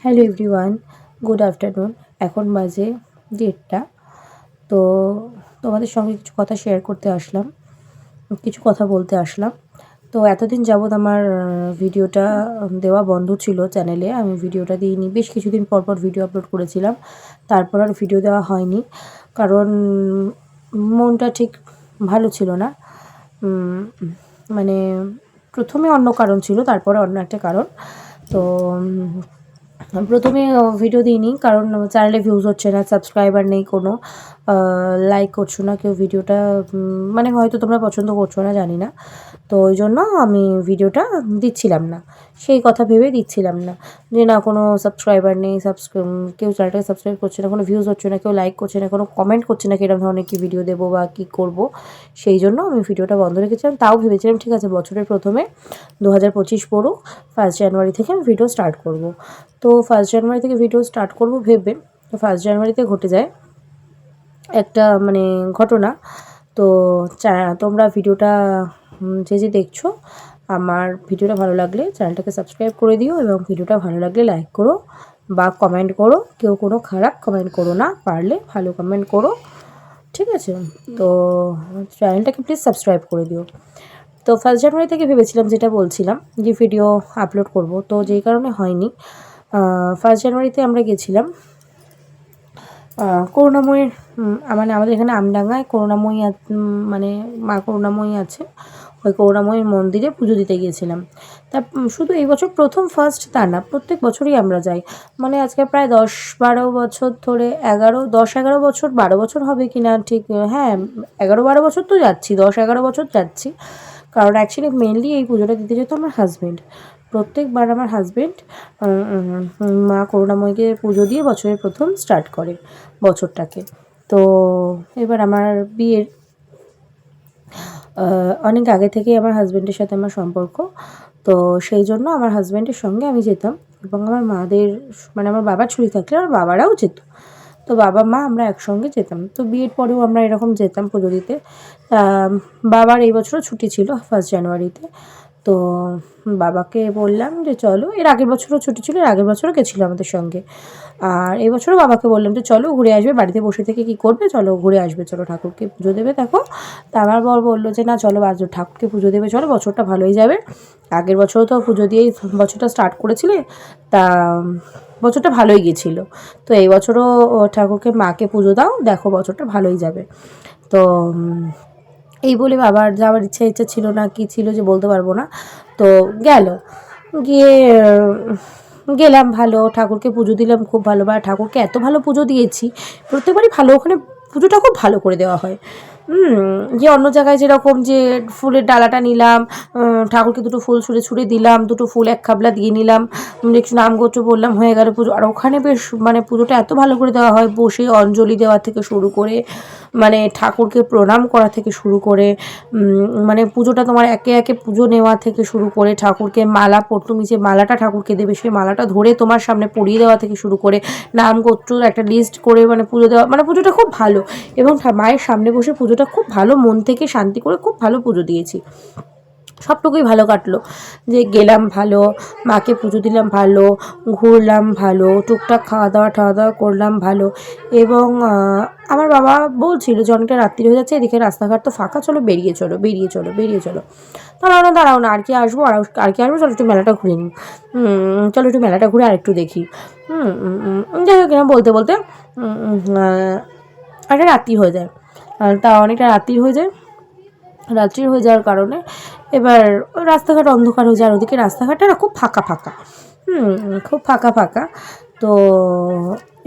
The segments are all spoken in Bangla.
Hello everyone, good afternoon. এখন বাজে 1:30। তো তোমাদের সঙ্গে কিছু কথা শেয়ার করতে আসলাম, কিছু কথা বলতে আসলাম। তো এতদিন যাবৎ আমার ভিডিওটা দেওয়া বন্ধ ছিল চ্যানেলে। আমি ভিডিওটা দিইনি, বেশ কিছুদিন পর পর ভিডিও আপলোড করেছিলাম, তারপর আর ভিডিও দেওয়া হয়নি। কারণ মনটা ঠিক ভালো ছিল না। মানে প্রথমে অন্য কারণ ছিল, তারপরে অন্য একটা কারণ। তো প্রথমে ভিডিও দিইনি কারণ চ্যানেলে ভিউজ হচ্ছে না, সাবস্ক্রাইবার নেই কোনো, লাইক করছো না কেউ ভিডিওটা, মানে হয়তো তোমরা পছন্দ করছো না, জানি না। তো ওই জন্য আমি ভিডিওটা দিচ্ছিলাম না, সেই কথা ভেবে দিচ্ছিলাম না যে না কোনো সাবস্ক্রাইবার নেই, কেউ চ্যানেলটাকে সাবস্ক্রাইব করছে না, কোনো ভিউজ হচ্ছে না, কেউ লাইক করছে না, কোনো কমেন্ট করছে না কিরকম ধরনের কী ভিডিও দেবো বা কী করবো। সেই জন্য আমি ভিডিওটা বন্ধ রেখেছিলাম। তাও ভেবেছিলাম ঠিক আছে, বছরের প্রথমে 2025 পড়ুক, 1 জানুয়ারি থেকে আমি ভিডিও স্টার্ট করব। তো 1 জানুয়ারি থেকে ভিডিও স্টার্ট করব ভেবে, তো 1 জানুয়ারিতে ঘটে যায় একটা মানে ঘটনা। তো তোমরা ভিডিওটা যে দেখছো, আমার ভিডিওটা ভালো লাগলে চ্যানেলটাকে সাবস্ক্রাইব করে দিও এবং ভিডিওটা ভালো লাগলে লাইক করো বা কমেন্ট করো। কেউ কোনো খারাপ কমেন্ট করো না, পারলে ভালো কমেন্ট করো, ঠিক আছে? তো চ্যানেলটাকে প্লিজ সাবস্ক্রাইব করে দিও। তো 1 জানুয়ারি থেকে ভেবেছিলাম, যেটা বলছিলাম, যে ভিডিও আপলোড করব, তো যেই কারণে হয়নি। 1 জানুয়ারিতে আমরা গেছিলাম করুণাময়ীর, মানে আমাদের এখানে আমডাঙ্গায় করুণাময়ী, মানে মা করুণাময়ী আছে, ওই করুণাময়ীর মন্দিরে পুজো দিতে গিয়েছিলাম। তা শুধু এই বছর প্রথম ফার্স্ট তা না, প্রত্যেক বছরই আমরা যাই। মানে আজকে প্রায় 10-12 বছর ধরে, 10-11 বছর, 12 বছর হবে কি না ঠিক, হ্যাঁ 11-12 বছর তো যাচ্ছি, 10-11 বছর যাচ্ছি। কারণ অ্যাকচুয়ালি মেনলি এই পুজোটা দিতে যেত আমার হাজব্যান্ড। প্রত্যেকবার আমার হাজব্যান্ড মা করুণাময়ীকে পুজো দিয়ে বছরের প্রথম স্টার্ট করে বছরটাকে। তো এবার আমার বিয়ের অনেক আগে থেকেই আমার হাজব্যান্ডের সাথে আমার সম্পর্ক। তো সেই জন্য আমার হাজব্যান্ডের সঙ্গে আমি যেতাম এবং আমার মাদের, মানে আমার বাবার ছুটি থাকলে আমার বাবারাও যেত। তো বাবা মা আমরা একসঙ্গে যেতাম। তো বিয়ের পরেও আমরা এরকম যেতাম পুজো দিতে। বাবার এই বছরও ছুটি ছিল 1 জানুয়ারিতে। তো বাবাকে বললাম যে চলো, এর আগের বছরও ছুটি ছিল, এর আগের বছরও গেছিলো আমাদের সঙ্গে। আর এই বছরও বাবাকে বললাম যে চলো ঘুরে আসবে, বাড়িতে বসে থেকে কী করবে, চলো ঘুরে আসবে, চলো ঠাকুরকে পুজো দেবে দেখো। তা আমার বর বললো যে না চলো ঠাকুরকে পুজো দেবে, চলো বছরটা ভালোই যাবে। আগের বছরও তো পুজো দিয়েই বছরটা স্টার্ট করেছিলে, তা বছরটা ভালোই গেছিলো। তো এই বছরও ঠাকুরকে, মাকে পুজো দাও, দেখো বছরটা ভালোই যাবে। তো এই বলে বাবার যাওয়ার ইচ্ছা ছিল না, কি ছিল যে বলতে পারবো না। তো গিয়ে গেলাম, ভালো ঠাকুরকে পুজো দিলাম, খুব ভালো। বা ঠাকুরকে এত ভালো পুজো দিয়েছি, প্রত্যেকবারই ভালো, ওখানে পুজোটা খুব ভালো করে দেওয়া হয়। যে অন্য জায়গায় যেরকম যে ফুলের ডালাটা নিলাম, ঠাকুরকে দুটো ফুল ছুঁড়ে দিলাম, দুটো ফুল এক খাবলা দিয়ে নিলাম, একটু নাম গোত্র বললাম, হয়ে গেল পুজো। আর ওখানে বেশ মানে পুজোটা এত ভালো করে দেওয়া হয়, বসে অঞ্জলি দেওয়া থেকে শুরু করে, মানে ঠাকুরকে প্রণাম করা থেকে শুরু করে, মানে পুজোটা তোমার একে একে পুজো নেওয়া থেকে শুরু করে, ঠাকুরকে মালা তুমি যে মালাটা ঠাকুরকে দেবে সেই মালাটা ধরে তোমার সামনে পরিয়ে দেওয়া থেকে শুরু করে, নাম গোত্র একটা লিস্ট করে মানে পুজো দেওয়া, মানে পুজোটা খুব ভালো। এবং মায়ের সামনে বসে পুজোটা খুব ভালো, মন থেকে শান্তি করে খুব ভালো পুজো দিয়েছি। সবটুকুই ভালো কাটলো, যে গেলাম ভালো, মাকে পুজো দিলাম ভালো, ঘুরলাম ভালো, টুকটাক খাওয়া দাওয়া করলাম ভালো। এবং আমার বাবা বলছিল যে অনেকটা রাত্রি হয়ে যাচ্ছে, এদিকে রাস্তাঘাট তো ফাঁকা, চলো বেরিয়ে চলো। দাঁড়াও না, আর কি আসবো, চলো একটু মেলাটা ঘুরে নিই, চলো একটু মেলাটা ঘুরে আর একটু দেখি। যাই হোক বলতে বলতে একটা রাত্রি হয়ে যায়, তা অনেকটা রাত্রি হয়ে যাওয়ার কারণে এবার রাস্তাঘাট অন্ধকার হয়ে যায়। আর ওদিকে রাস্তাঘাটটা না খুব ফাঁকা, খুব ফাঁকা। তো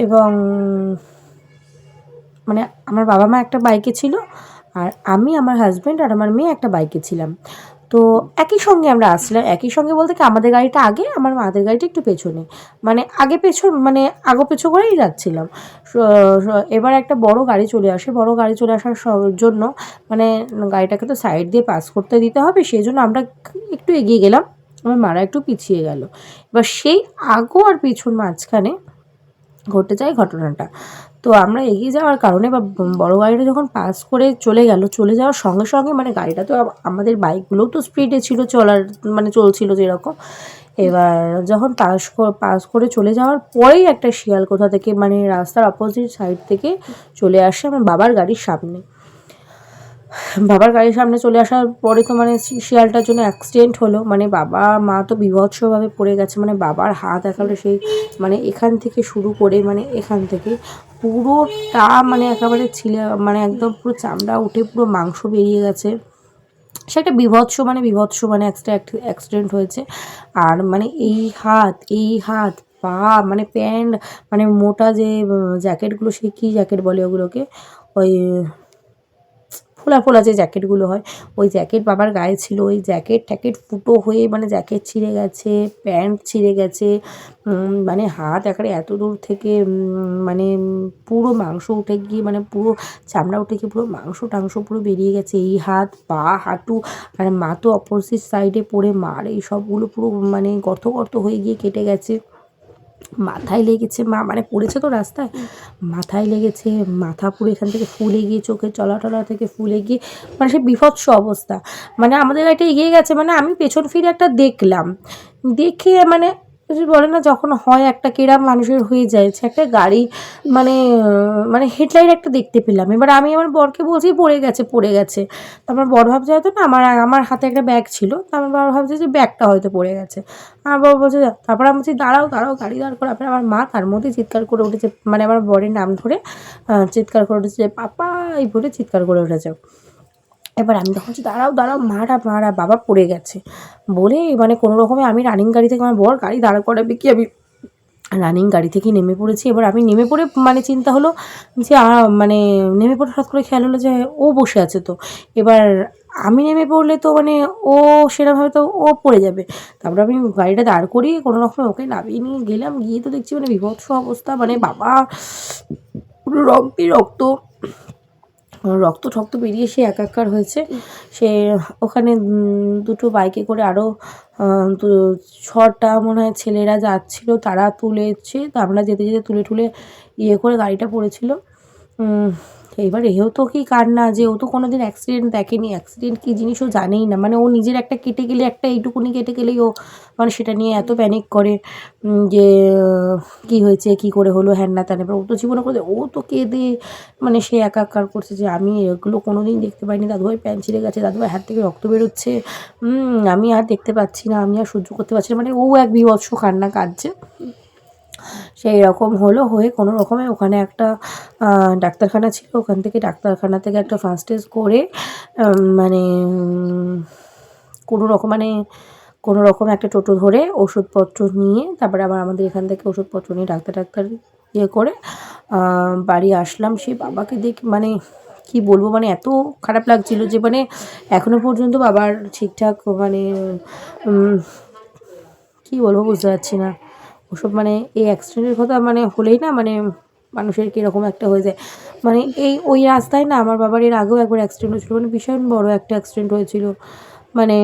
এবং মানে আমার বাবা মা একটা বাইকে ছিল, আর আমি, আমার হাজব্যান্ড আর আমার মেয়ে একটা বাইকে ছিলাম। তো একই সঙ্গে আমরা আসছিলাম, একই সঙ্গে বলতে কি আমাদের গাড়িটা আগে, আমার মাদের গাড়িটা একটু পেছনে, মানে আগে পেছন, মানে আগো পেছো করেই যাচ্ছিলাম। এবার একটা বড় গাড়ি চলে আসার জন্য মানে গাড়িটাকে তো সাইড দিয়ে পাস করতে দিতে হবে, সেই জন্য আমরা একটু এগিয়ে গেলাম, আমার মারা একটু পিছিয়ে গেল। এবার সেই আগো আর পিছন মাঝখানে ঘটে যায় ঘটনাটা। তো আমরা এগিয়ে যাওয়ার কারণে বা বড় গাড়িটা যখন পাস করে চলে যাওয়ার সঙ্গে সঙ্গে, মানে গাড়িটা তো আমাদের বাইকগুলোও তো স্পিডে ছিল চলছিল যেরকম, এবার যখন পাস করে চলে যাওয়ার পরেই একটা শিয়াল কোথা থেকে মানে রাস্তার অপোজিট সাইড থেকে চলে আসে আমার বাবার গাড়ির সামনে। বাবার গাড়ির সামনে চলে আসার পরে তো মানে শিয়ালটার জন্য অ্যাক্সিডেন্ট হলো, মানে বাবা মা তো বীভৎসভাবে পড়ে গেছে, মানে বাবার হাত একেবারে সেই মানে এখান থেকে শুরু করে মানে এখান থেকে পুরোটা মানে একেবারে মানে একদম পুরো চামড়া উঠে পুরো মাংস বেরিয়ে গেছে। সে একটা বিভৎস মানে একটা অ্যাক্সিডেন্ট হয়েছে। আর মানে এই হাত পা মানে প্যান্ট মানে মোটা যে জ্যাকেটগুলো, সে কী জ্যাকেট বলে ওগুলোকে, ওই ফোলা ফোলা যে জ্যাকেটগুলো হয়, ওই জ্যাকেট বাবার গায়ে ছিল। ওই ট্যাকেট ফুটো হয়ে মানে জ্যাকেট ছিঁড়ে গেছে, প্যান্ট ছিঁড়ে গেছে, মানে হাত একেবারে এত দূর থেকে মানে পুরো মাংস উঠে গিয়ে মানে পুরো চামড়া উঠে গিয়ে পুরো মাংস টাংস পুরো বেরিয়ে গেছে। এই হাত পা হাঁটু আর মা তো অপোজিট সাইডে পড়ে মার এই সবগুলো পুরো মানে গর্ত হয়ে গিয়ে কেটে গেছে। মাথায় লেগেছে, মা মানে পড়েছে তো রাস্তায়, মাথায় লেগেছে, মাথা পুরো এখান থেকে ফুলে গিয়ে চোখের চলা থেকে ফুলে গিয়ে মানে সে বীভৎস অবস্থা। মানে আমাদের গাড়িটা এগিয়ে গেছে, মানে আমি পেছন ফিরে একটা দেখলাম, দেখে মানে বলে না যখন হয় একটা কিরম মানুষের হয়ে যায় একটা গাড়ি মানে মানে হেডলাইট একটা দেখতে পেলাম। এবার আমি আমার বরকে বলছি পড়ে গেছে। তো আমার বর ভাবছে হয়তো না আমার হাতে একটা ব্যাগ ছিল, তো আমার বর ভাবছে যে ব্যাগটা হয়তো পড়ে গেছে। আমার বর বলছে তারপর আমি বলছি দাঁড়াও গাড়ি দাঁড় করো। আপনার আমার মা তার মধ্যে চিৎকার করে উঠেছে, মানে আমার বরের নাম ধরে চিৎকার করে উঠেছে, পাপা এই বলে চিৎকার করে উঠেছে। এবার আমি তখন দাঁড়াও মারা বাবা পড়ে গেছে বলে মানে কোনো রকমে আমি রানিং গাড়ি থেকে, আমার বর গাড়ি দাঁড় করাবে কি, আমি রানিং গাড়ি থেকে নেমে পড়েছি। এবার আমি নেমে পড়ে মানে চিন্তা হলো যে মানে নেমে পড়ে হঠাৎ করে খেয়াল হলো যে ও বসে আছে, তো এবার আমি নেমে পড়লে তো মানে ও সেরকমভাবে তো ও পড়ে যাবে। তারপরে আমি গাড়িটা দাঁড় করিয়ে কোনো রকমে ওকে নামিয়ে নিয়ে গেলাম, গিয়ে তো দেখছি মানে বীভৎস অবস্থা, মানে বাবা পুরো রক্ত ঠক্ত বেরিয়ে সে একাকার হয়েছে। সে ওখানে দুটো বাইকে করে আরও 6টা মনে হয় ছেলেরা যাচ্ছিল, তারা তুলেছে, তো আমরা যেতে তুলে ইয়ে করে গাড়িটা পড়েছিল। এইবার এও তো কি কান্না যে ও তো কোনো দিন অ্যাক্সিডেন্ট দেখেনি, অ্যাক্সিডেন্ট কী জিনিস ও জানেই না, মানে ও নিজের একটা কেটে গেলে একটা এইটুকুনি কেটে গেলেই ও মানে সেটা নিয়ে এত প্যানিক করে যে কী হয়েছে কী করে হলো হ্যান না ত্যান। এবার ও তো জীবনে করে ও তো কেঁদে মানে সে একাকার করছে যে আমি এগুলো কোনো দিন দেখতে পাইনি, দাদুভাই প্যান্ট ছিঁড়ে গেছে, দাদুভাই হাত থেকে রক্ত বেরোচ্ছে, আমি আর দেখতে পাচ্ছি না, আমি আর সহ্য করতে পারছি না, মানে ও এক বীভৎস কান্না কাঁদছে। সেই রকম হয়ে কোনো রকমে ওখানে একটা ডাক্তারখানা ছিল, ওখান থেকে ডাক্তারখানা থেকে একটা ফার্স্ট এড করে মানে কোনো রকম একটা টোটো ধরে ওষুধপত্র নিয়ে তারপরে আবার আমাদের এখান থেকে ওষুধপত্র নিয়ে ডাক্তার ইয়ে করে বাড়ি আসলাম। সেই বাবাকে দেখে মানে কি বলবো, মানে এত খারাপ লাগছিল যে মানে এখনও পর্যন্ত বাবার ঠিকঠাক মানে কি বলবো বুঝতে পারছি না। ওসব মানে এই অ্যাক্সিডেন্টের কথা মানে হলেই না মানে মানুষের কীরকম একটা হয়ে যায়। মানে ওই রাস্তায় না আমার বাবার এর আগেও একবার অ্যাক্সিডেন্ট হয়েছিলো, মানে ভীষণ বড় একটা অ্যাক্সিডেন্ট হয়েছিল। মানে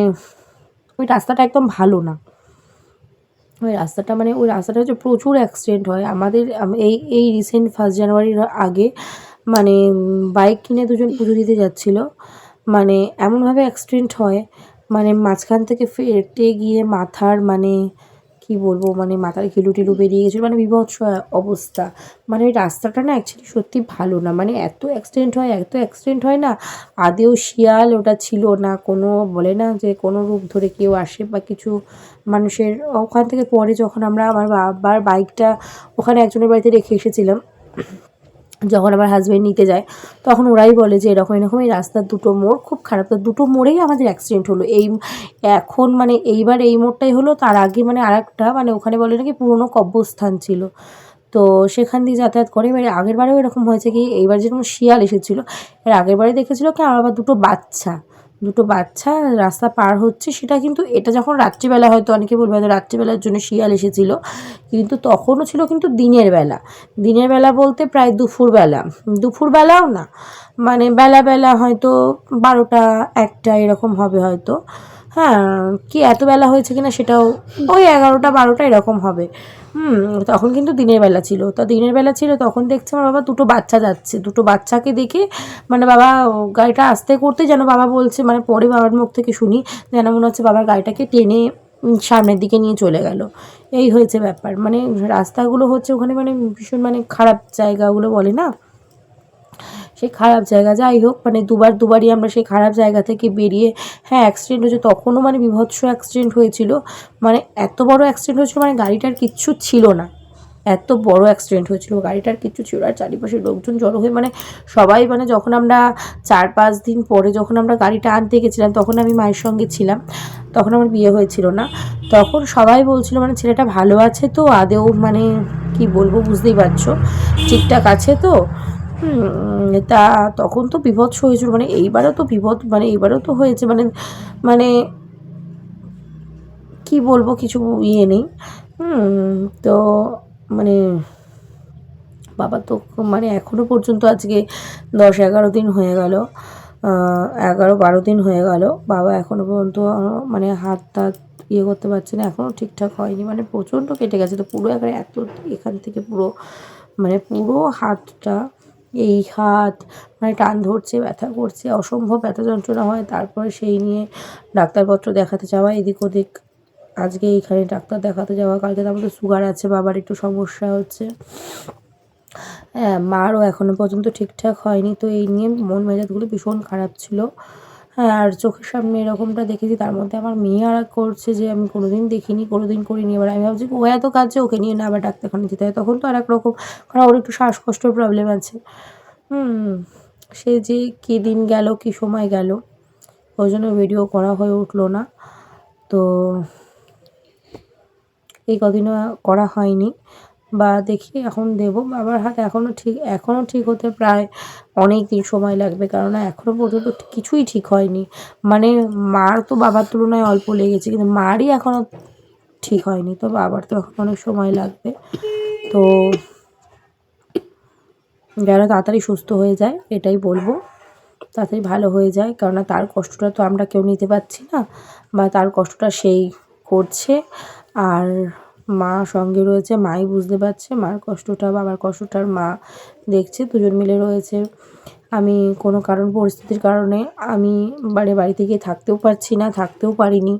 ওই রাস্তাটা একদম ভালো না, ওই রাস্তাটা হচ্ছে প্রচুর অ্যাক্সিডেন্ট হয়। আমাদের এই রিসেন্ট 1 জানুয়ারির আগে মানে বাইক কিনে দুজন পুজো দিতে যাচ্ছিলো, মানে এমনভাবে অ্যাক্সিডেন্ট হয় মানে মাঝখান থেকে ফেটে গিয়ে মাথার মানে কি বলবো মানে মাথার ঘিলু বেরিয়ে গেছিলো, মানে বীভৎস অবস্থা। মানে ওই রাস্তাটা না অ্যাকচুয়ালি সত্যি ভালো না, মানে এত অ্যাক্সিডেন্ট হয় না। আদেও শিয়াল ওটা ছিল না, কোনো বলে না যে কোনো রূপ ধরে কেউ আসে বা কিছু মানুষের। ওখান থেকে পরে যখন আমরা আমার বাবার বাইকটা ওখানে একজনের বাড়িতে রেখে এসেছিলাম, যখন আমার হাজব্যান্ড নিতে যায় তখন ওরাই বলে যে এরকম এই রাস্তার দুটো মোড় খুব খারাপ, তো দুটো মোড়েই আমাদের অ্যাক্সিডেন্ট হলো। এখন মানে এইবার এই মোড়টাই হলো, তার আগে মানে আরেকটা মানে ওখানে বলে নাকি পুরনো কব্রস্থান ছিল, তো সেখান দিয়ে যাতায়াত করে। এবারে আগের বারেও এরকম হয়েছে কি, এইবার যেরকম শিয়াল এসেছিলো, এর আগের বারে দেখেছিলো কি আমার আবার দুটো বাচ্চা রাস্তা পার হচ্ছে, সেটা কিন্তু এটা যখন রাত্রিবেলা, হয়তো অনেকে বলবে হয়তো রাত্রিবেলার জন্য শিয়াল এসেছিলো, কিন্তু তখনও ছিল কিন্তু দিনের বেলা বলতে প্রায় দুপুরবেলাও না, মানে বেলা হয়তো 12টা 1টা এরকম হবে হয়তো, হ্যাঁ কি এত বেলা হয়েছে কিনা সেটাও ওই 11টা 12টা এরকম হবে। তখন কিন্তু দিনের বেলা ছিল, তখন দেখছে আমার বাবা দুটো বাচ্চা যাচ্ছে, দুটো বাচ্চাকে দেখে মানে বাবা গাড়িটা আস্তে করতে যেন বাবা বলছে, মানে পরে বাবার মুখ থেকে শুনি যেন মনে হচ্ছে বাবার গাড়িটাকে টেনে সামনের দিকে নিয়ে চলে গেল। এই হয়েছে ব্যাপার। মানে রাস্তাগুলো হচ্ছে ওখানে মানে ভীষণ মানে খারাপ জায়গাগুলো বলে না, সেই খারাপ জায়গা। যাই হোক, মানে দুবারই আমরা সেই খারাপ জায়গা থেকে বেরিয়ে, হ্যাঁ অ্যাক্সিডেন্ট হয়েছে, তখনও মানে বীভৎস অ্যাক্সিডেন্ট হয়েছিল। মানে এত বড় অ্যাক্সিডেন্ট হয়েছিল, মানে গাড়িটার কিচ্ছু ছিল না, এত বড় অ্যাক্সিডেন্ট হয়েছিল, গাড়িটার কিচ্ছু ছিল। আর চারিপাশে লোকজন জড়ো হয়ে মানে সবাই, মানে যখন আমরা 4-5 দিন পরে যখন আমরা গাড়িটা আনতে গেছিলাম, তখন আমি মায়ের সঙ্গে ছিলাম, তখন আমার বিয়ে হয়েছিল না। তখন সবাই বলছিল মানে ছেলেটা ভালো আছে তো আদেও, মানে কি বলবো বুঝতেই পারছো, ঠিকঠাক আছে তো। তা তখন তো বিভৎস হয়েছিল, মানে এইবারও তো মানে এইবারও তো হয়েছে, মানে মানে কি বলবো, কিছু ইয়ে নেই। তো মানে বাবা তো মানে এখনও পর্যন্ত আজকে 10-11 দিন হয়ে গেল, 11-12 দিন হয়ে গেল, বাবা এখনও পর্যন্ত মানে হাত টাত ইয়ে করতে পারছে না, এখনও ঠিকঠাক হয়নি, মানে প্রচণ্ড কেটে গেছে। তো পুরো একবারে এত এখান থেকে পুরো মানে পুরো হাতটা, এই হাত মানে টান ধরছে, ব্যথা করছে, অসম্ভব ব্যথা যন্ত্রণা হয়। তারপরে সেই নিয়ে ডাক্তারপত্র দেখাতে যাওয়া এদিক ওদিক, আজকে এইখানে ডাক্তার দেখাতে যাওয়া, কালকে তার মধ্যে সুগার আছে, বাবার একটু সমস্যা হচ্ছে। হ্যাঁ, মারও এখনও পর্যন্ত ঠিকঠাক হয়নি। তো এই নিয়ে মন মেজাজগুলো ভীষণ খারাপ ছিল। হ্যাঁ, আর চোখের সামনে এরকমটা দেখেছি, তার মধ্যে আমার মেয়ে আর করছে যে আমি কোনোদিন দেখিনি, কোনোদিন করিনি। এবার আমি ভাবছি ও এত কাঁদছে, ওকে নিয়ে না আবার ডাক্তারখানা যেতে হয়, তখন তো আর এক রকম, কারণ ওর একটু শ্বাসকষ্টের প্রবলেম আছে। সে যে কী দিন গেল, কী সময় গেল, ওই জন্য ভিডিও করা হয়ে উঠলো না। তো এই কদিনও করা হয়নি, বা দেখি এখন দেবো। বাবার হাত এখনও ঠিক হতে প্রায় অনেক দিন সময় লাগবে, কেননা এখনও পর্যন্ত কিছুই ঠিক হয়নি। মানে মার তো বাবার তুলনায় অল্প লেগেছে, কিন্তু মারই এখনও ঠিক হয়নি, তো বাবার তো এখন অনেক সময় লাগবে। তো যেন তাড়াতাড়ি সুস্থ হয়ে যায়, এটাই বলবো, তাড়াতাড়ি ভালো হয়ে যায়, কেননা তার কষ্টটা তো আমরা কেউ নিতে পারছি না, বা তার কষ্টটা সেই করছে। আর মা সঙ্গে রয়েছে, মাই বুঝতে পারছে মার কষ্টটা, বাবার কষ্টটার মা দেখছে, দুজন মিলে রয়েছে। আমি কোনো পরিস্থিতির কারণে আমি বাড়িতে গিয়ে থাকতেও পারছি না, থাকতেও পারিনি।